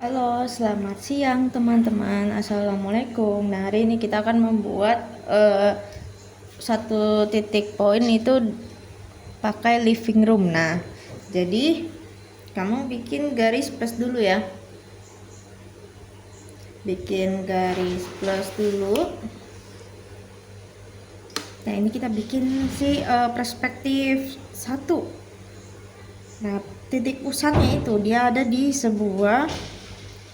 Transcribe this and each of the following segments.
Halo, selamat siang teman-teman. Assalamualaikum. Nah, hari ini kita akan membuat satu titik poin itu pakai living room. Nah, jadi kamu bikin garis plus dulu ya. Bikin garis plus dulu. Nah, ini kita bikin perspektif 1. Nah, titik pusatnya itu dia ada di sebuah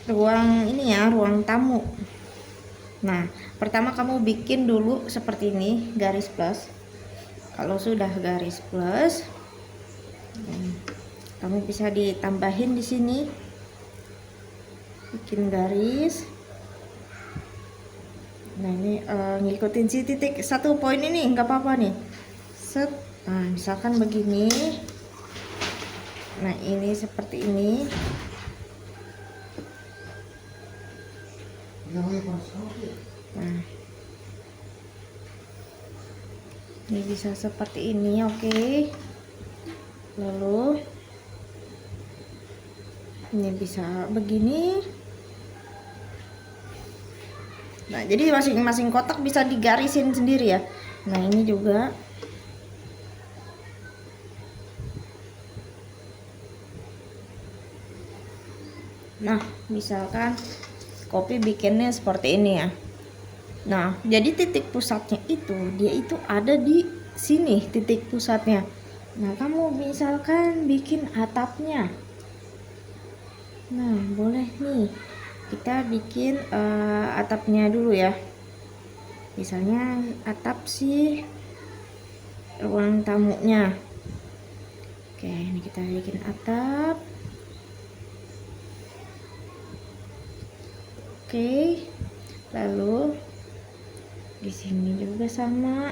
ruang ini ya, ruang tamu. Nah, pertama kamu bikin dulu seperti ini, garis plus. Kalau sudah garis plus, kamu bisa ditambahin di sini, bikin garis. Nah, ini ngikutin si titik 1 poin ini nggak apa-apa nih. Set. Nah, misalkan begini. Nah, ini seperti ini. Nah, ini bisa seperti ini, oke. Lalu ini bisa begini. Nah, jadi masing-masing kotak bisa digarisin sendiri ya. Nah, ini juga. Nah, misalkan kopi bikinnya seperti ini ya. Nah, jadi titik pusatnya itu dia itu ada di sini, titik pusatnya. Nah, kamu misalkan bikin atapnya. Nah, boleh nih. Kita bikin atapnya dulu ya. Misalnya atap sih ruang tamunya. Oke, ini kita bikin atap. Oke. Lalu di sini juga sama.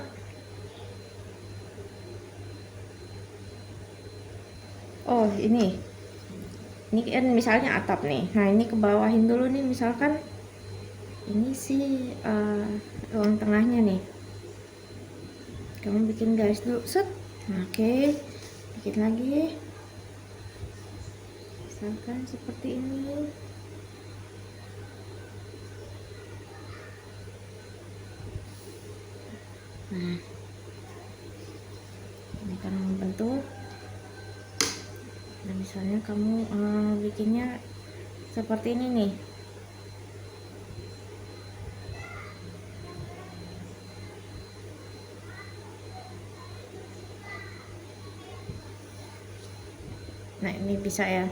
Oh, ini kan misalnya atap nih. Nah, ini ke bawahin dulu nih, misalkan ini sih ruang tengahnya nih. Kamu bikin garis dulu, set. Nah, oke. Bikin lagi. Misalkan seperti ini. Nah, ini kan membentuk. Nah, misalnya kamu bikinnya seperti ini nih. Nah, ini bisa ya.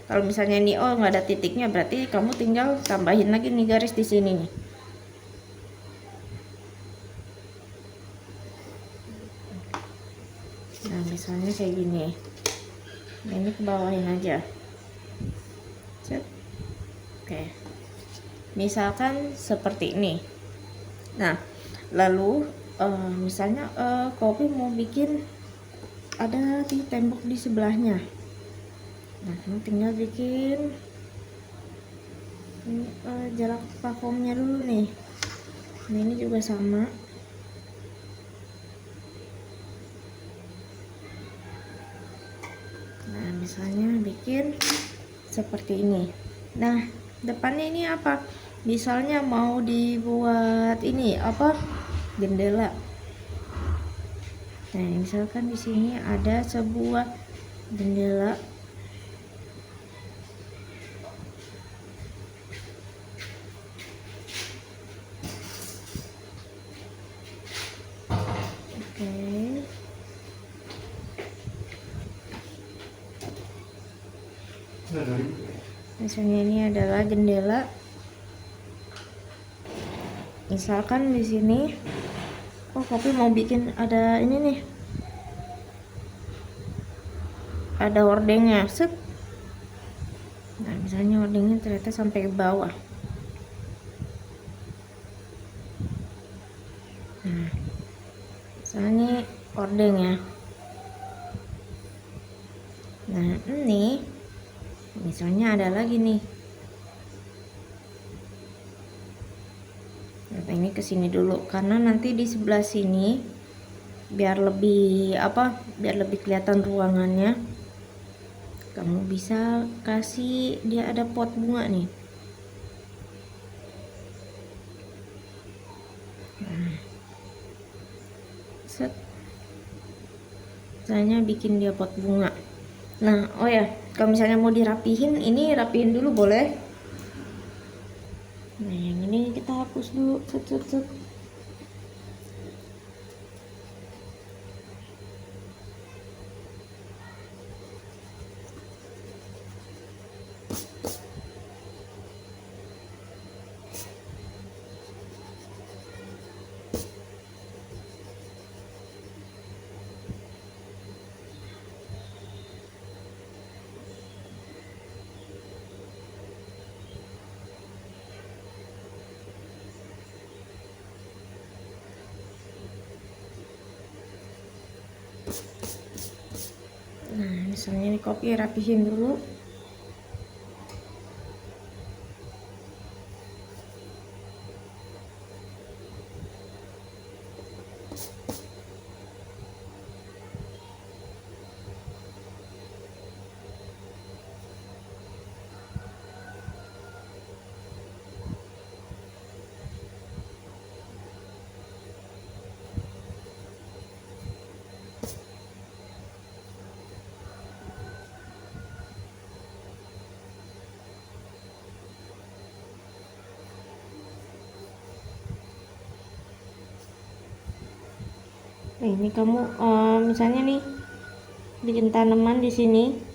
Kalau misalnya ini nggak ada titiknya, berarti kamu tinggal tambahin lagi nih garis di sini nih. Nah, misalnya kayak gini. Nah, ini ke bawahin aja. Set. Oke. Misalkan seperti ini. Nah, lalu misalnya kopi mau bikin ada di tembok di sebelahnya. Nah, kamu tinggal bikin ini, jarak platformnya dulu nih. Nah, ini juga sama. Nah, misalnya bikin seperti ini. Nah, depannya ini apa? Misalnya mau dibuat ini apa? Jendela. Nah, misalkan di sini ada sebuah jendela. Oke. Misalnya ini adalah jendela. Misalkan di sini kopi mau bikin ada ini nih. Ada hordengnya, set. Nah, misalnya hordengnya ternyata sampai ke bawah. Nah, misalnya hordeng ya. Nah, ini misalnya ada lagi nih. Nah, ini ke sini dulu karena nanti di sebelah sini biar lebih kelihatan ruangannya. kamu bisa kasih dia ada pot bunga nih. Set, misalnya bikin dia pot bunga. Nah, oh ya, kalau misalnya mau dirapihin, ini rapihin dulu boleh. Nah, yang ini kita hapus dulu. Set, set, set. Nah, misalnya ini kopi rapihin dulu. Nah, ini kamu misalnya nih bikin tanaman di sini.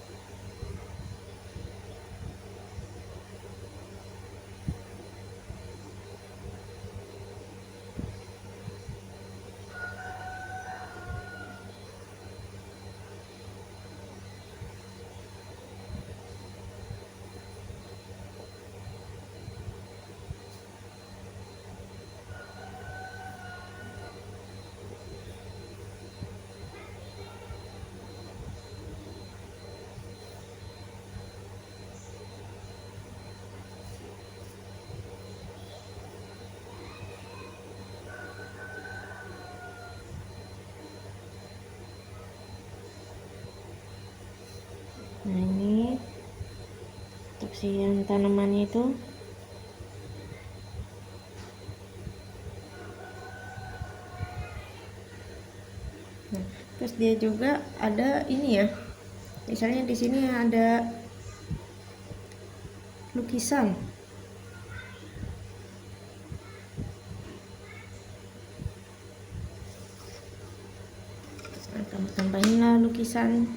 Nah, ini untuk si yang tanamannya itu. Nah, terus dia juga ada ini ya. Misalnya di sini ada lukisan. Nah, kamu tambahin lah lukisan.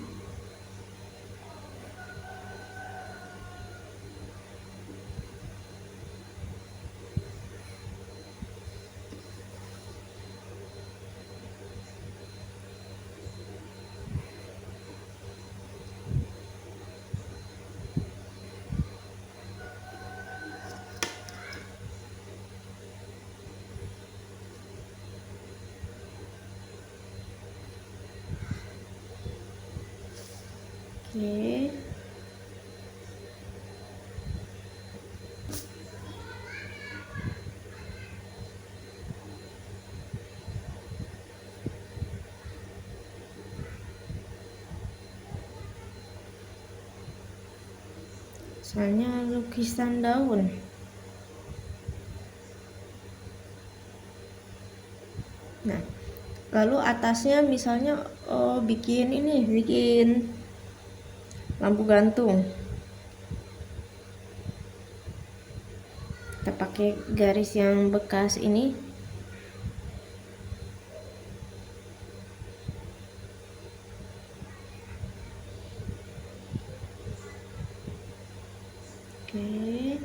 Oke. Soalnya lukisan daun. Nah, lalu atasnya misalnya bikin ini, bikin lampu gantung. Kita pakai garis yang bekas ini. Oke.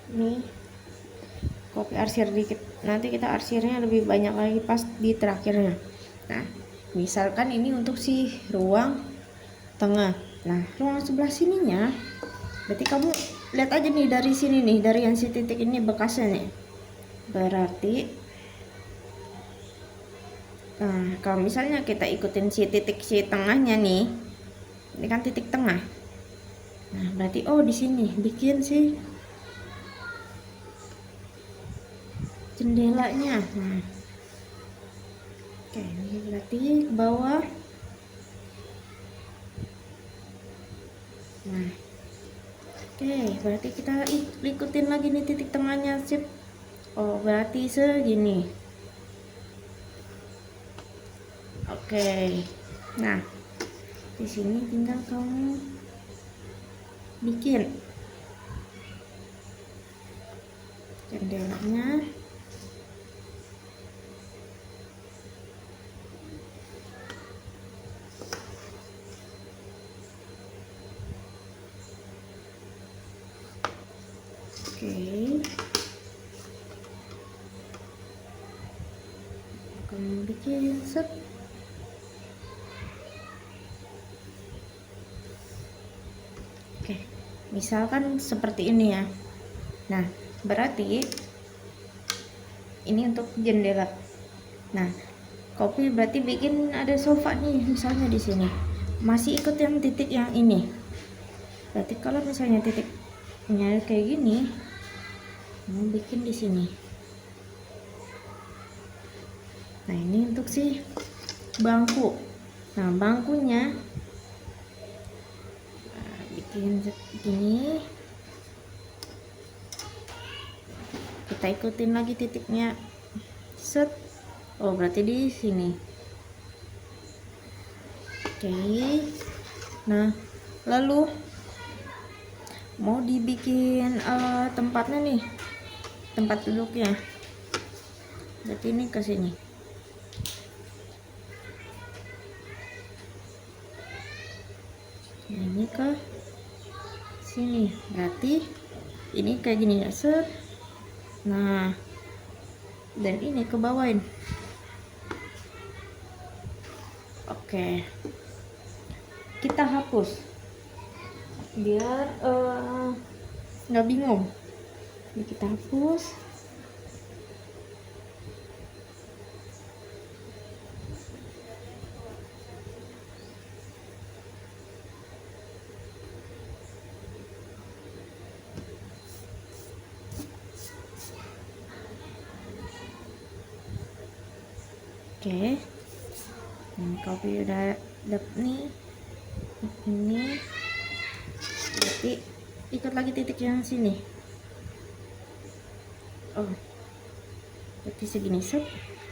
Nih, kopi arsir dikit. Nanti kita arsirnya lebih banyak lagi pas di terakhirnya. Nah, misalkan ini untuk si ruang tengah. Nah, ruang sebelah sininya berarti kamu lihat aja nih dari sini nih, dari yang si titik ini bekasnya nih. Berarti kalau misalnya kita ikutin si titik si tengahnya nih, ini kan titik tengah. Nah, berarti di sini bikin si jendelanya. Nah, oke, ini berarti ke bawah. Nah, oke, berarti kita ikutin lagi nih titik tengahnya, sip. Berarti segini. Oke. Nah, di sini tinggal kamu bikin jendelanya. Oke. Kamu bikin set. Oke, misalkan seperti ini ya. Nah, berarti ini untuk jendela. Nah, kopi berarti bikin ada sofa nih, misalnya di sini. Masih ikut yang titik yang ini. Berarti kalau misalnya titiknya kayak gini, mau bikin di sini. Nah, ini untuk si bangku. Nah, bangkunya bikin segini. Kita ikutin lagi titiknya, set. Berarti di sini. Oke. Nah, lalu mau dibikin tempatnya nih, tempat duduknya. Berarti ini ke sini. Nah, ini ke sini. Berarti ini kayak gini ya, set. Nah, dan ini ke bawain. Oke, kita hapus biar nggak bingung. Ini kita hapus. Oke, ini kopi udah dapet nih. Ini berarti ikut lagi titik yang sini. Berarti segini, set.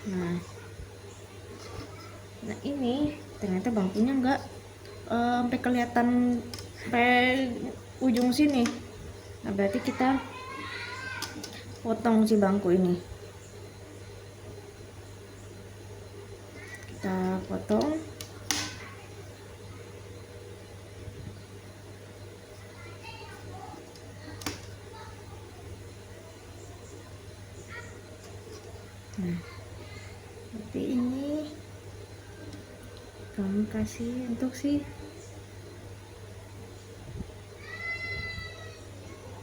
Nah, ini ternyata bangkunya nggak sampai kelihatan sampai ujung sini. Nah, berarti kita potong si bangku ini. Kita potong. Nah, seperti ini kamu kasih untuk si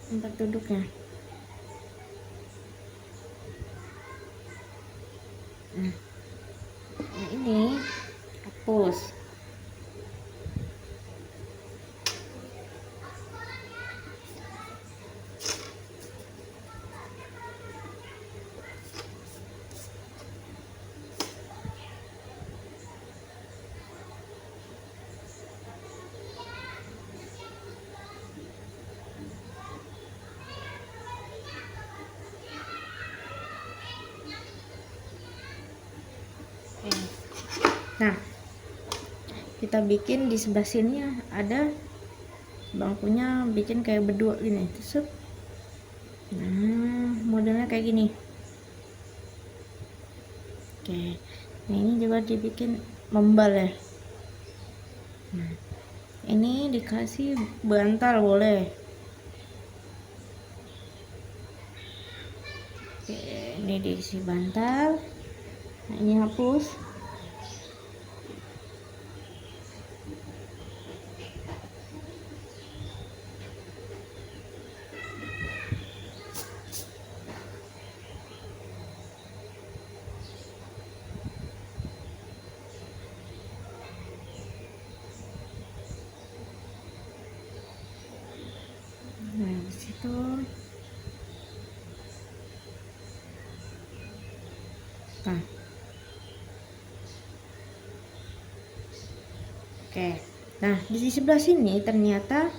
tempat duduknya. Nah, ini hapus. Nah, kita bikin di sebelah sini ada bangkunya, bikin kayak berdua gini. Terus, nah, modelnya kayak gini. Oke, nah ini juga dibikin membal ya. Nah, ini dikasih bantal boleh. Oke, ini diisi bantal. Nah, ini hapus. Nah, oke. Nah, di sebelah sini ternyata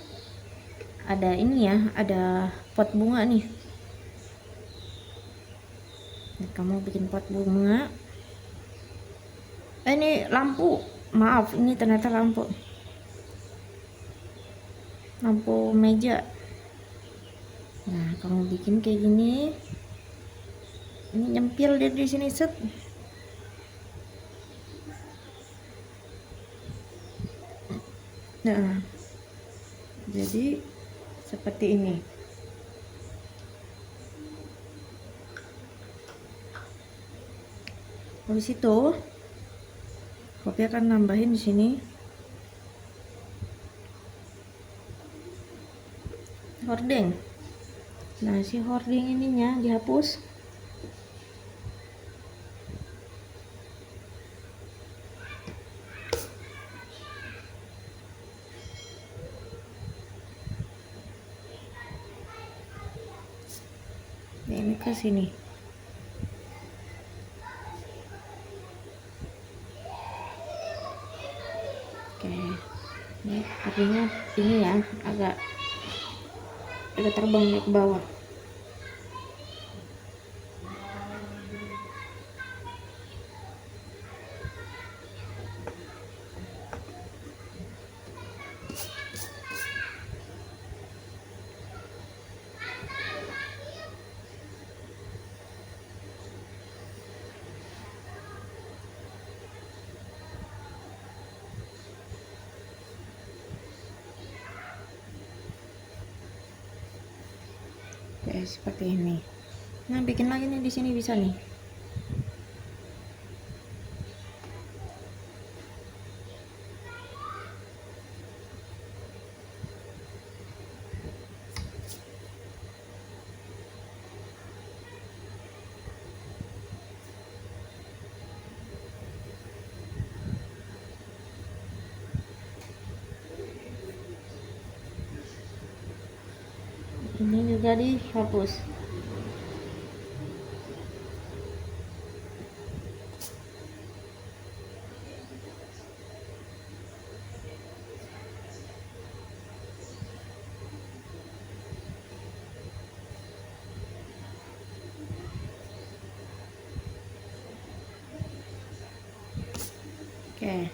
ada ini ya, ada pot bunga nih. Nah, kamu bikin pot bunga. Ini lampu. Maaf, ini ternyata lampu meja. Nah, kamu bikin kayak gini. Ini nyempil dia di sini set. Nah, jadi seperti ini. Habis itu, kopi akan nambahin di sini hordeng. Nah, si hordeng ininya dihapus. Nah, ini ke sini. Oke. Ini apinya ini ya, agak terbang ke bawah. Oke, seperti ini. Nah, bikin lagi nih di sini bisa nih. Ini juga dihapus. Oke.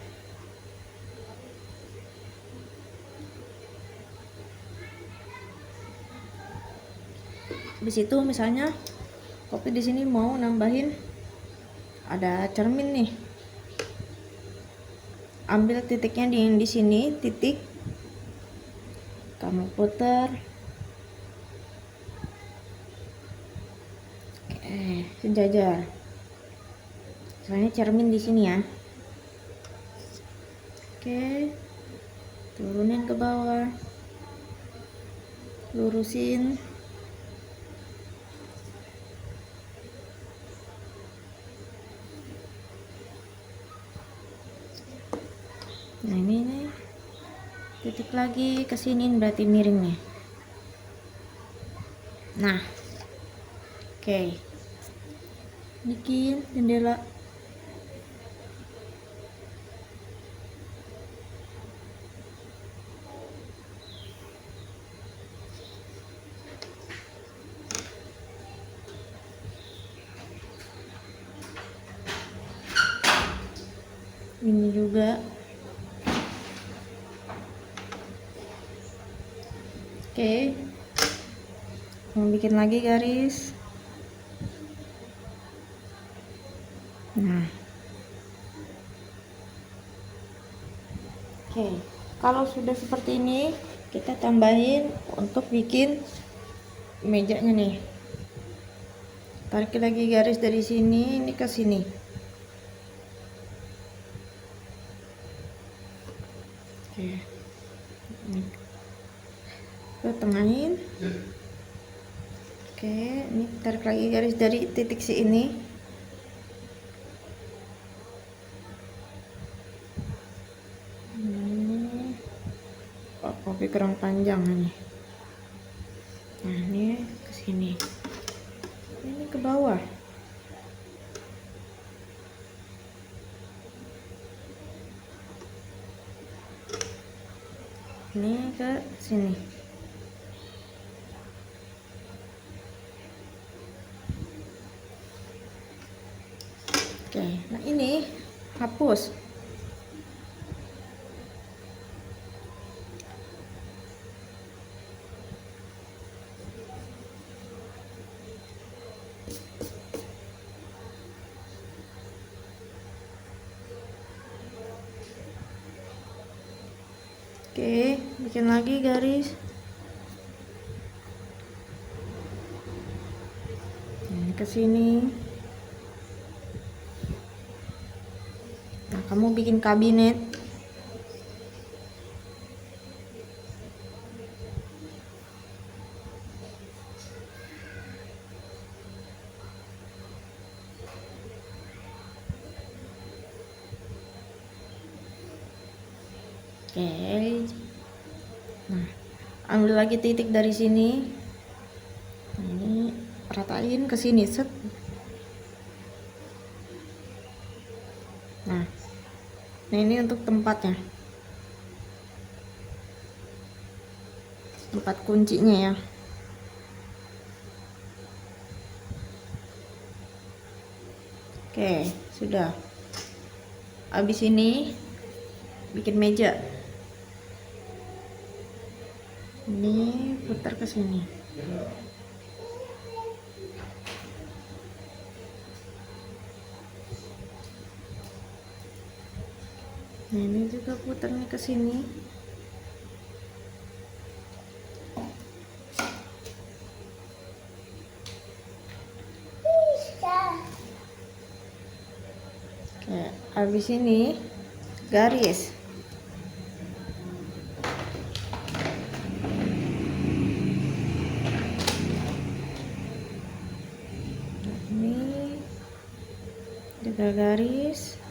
Habis itu misalnya kopi di sini mau nambahin ada cermin nih. Ambil titiknya di sini, titik. Kamu putar. Sejajar. Soalnya cermin di sini ya. Oke. Turunin ke bawah. Lurusin. Nah, ini nih. Titik lagi ke sini berarti miring nih. Nah. Oke. Bikin jendela. Ini juga. Oke. Mau bikin lagi garis. Nah. Oke. Kalau sudah seperti ini, kita tambahin untuk bikin mejanya nih. Tarik lagi garis dari sini ini ke sini. Oke. Ini ke tengahin. Oke, ini tarik lagi garis dari titik si ini. Kopi kurang panjang nih. Nah, ini ke sini. Ini ke bawah. Ini ke sini. Oke, nah ini hapus. Oke, bikin lagi garis. Ini ke sini. Nah, kamu bikin kabinet. Oke. Nah, ambil lagi titik dari sini. Nah, ini ratain ke sini, set. Nah, ini untuk tempatnya. Tempat kuncinya ya. Oke, sudah. Habis ini bikin meja. Ini putar ke sini. Nah, ini juga putarnya ke sini. Oke, habis ini garis. Ini juga garis.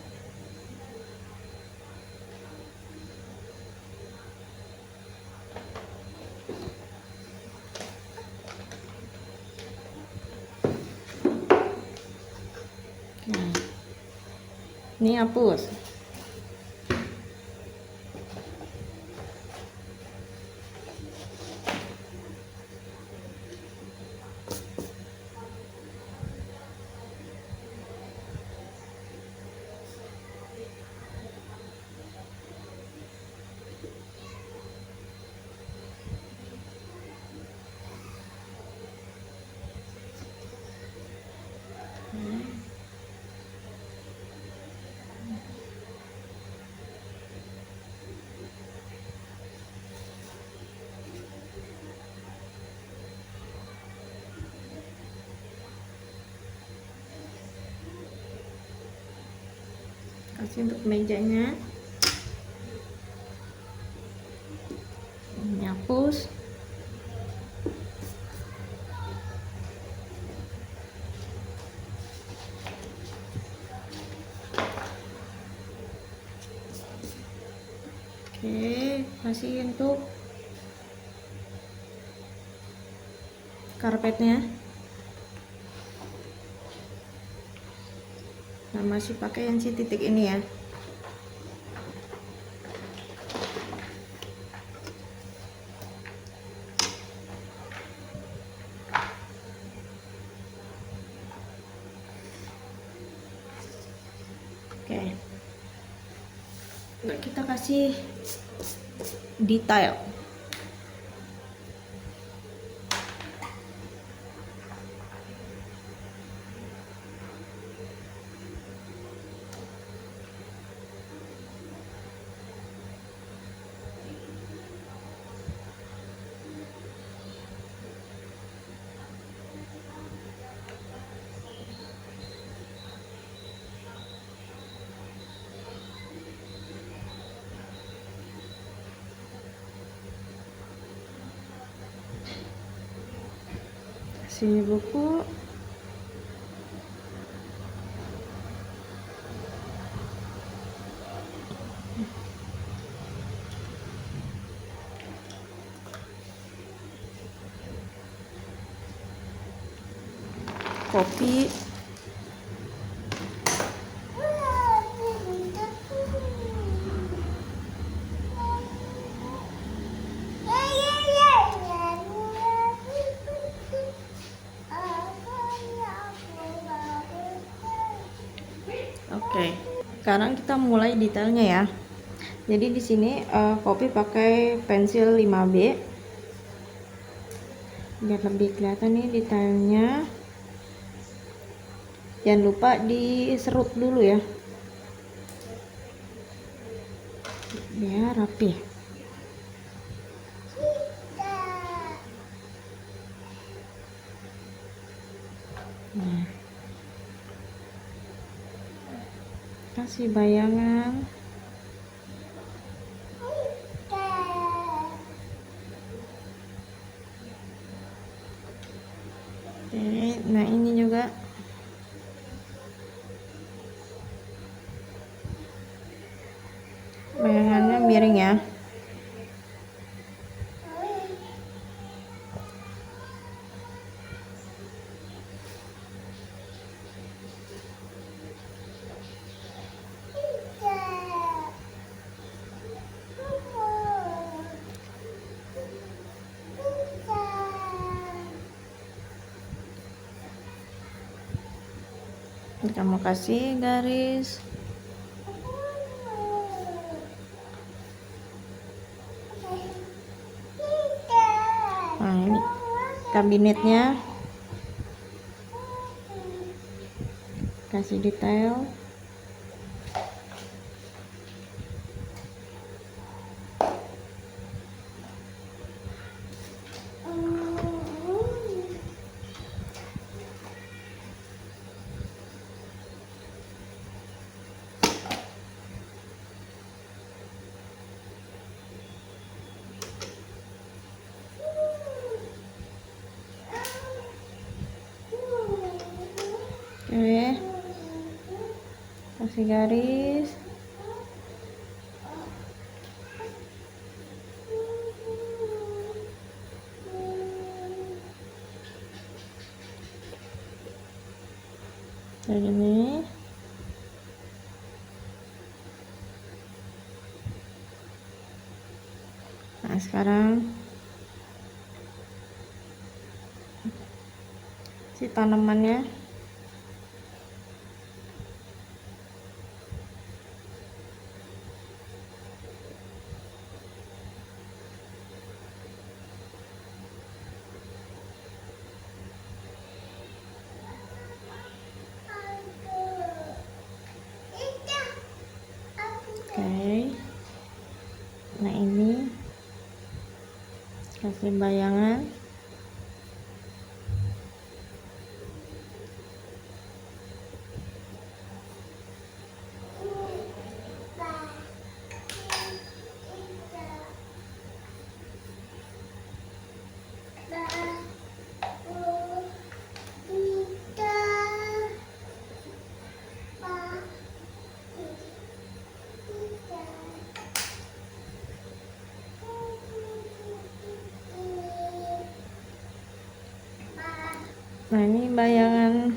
Nah, ini hapus. Kasih untuk mejanya. Ini hapus. Oke, kasih untuk karpetnya. Nah, masih pakai yang si titik ini ya. Oke. Nah, kita kasih detail. Sini buku. Kopi. Sekarang kita mulai detailnya ya. Jadi di sini Poppy pakai pensil 5B biar lebih kelihatan nih detailnya. Jangan lupa diserut dulu ya biar rapi. Nah, kasih bayangan. Oke, nah ini juga bayangannya miring ya. Kamu kasih garis. Nah ini kabinetnya, kasih detail. Oke, kasih garis. Kayak gini. Nah sekarang si tanamannya. Oke, nah ini kasih bayangan. Nah ini bayangan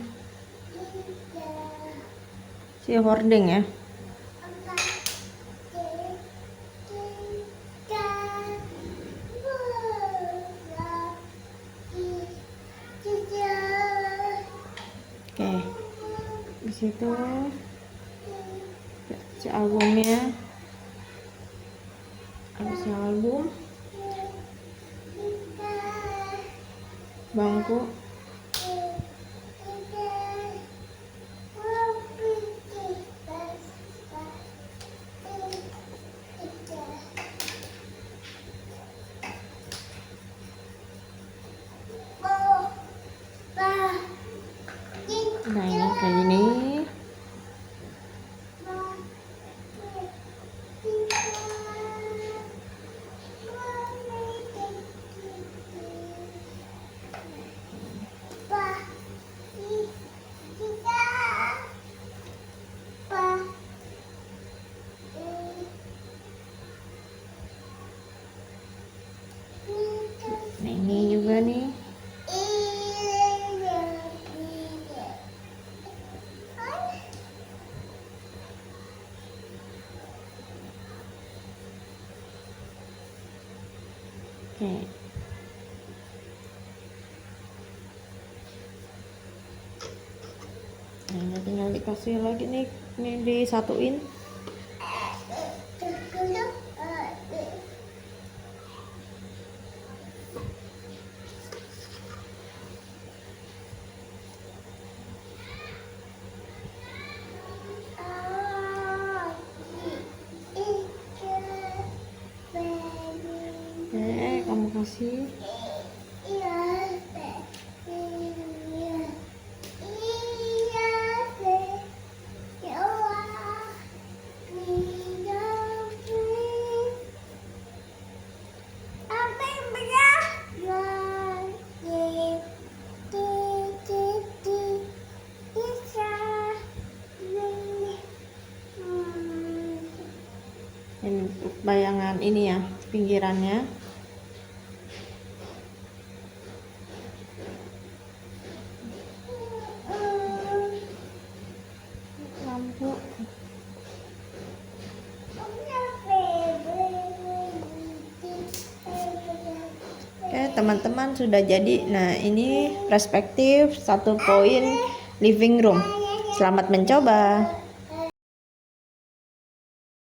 si hordeng ya. Oke, di situ si albumnya, ada si album, bangku. Nah ini kayak gini. Nah ini juga nih. Oke. Nah ini tinggal dikasih lagi nih Ini disatuin. Kamu kasih. Ini bayangan ini ya, pinggirannya. Lampu. Oke, teman-teman, sudah jadi. Nah, ini perspektif 1 poin living room. Selamat mencoba.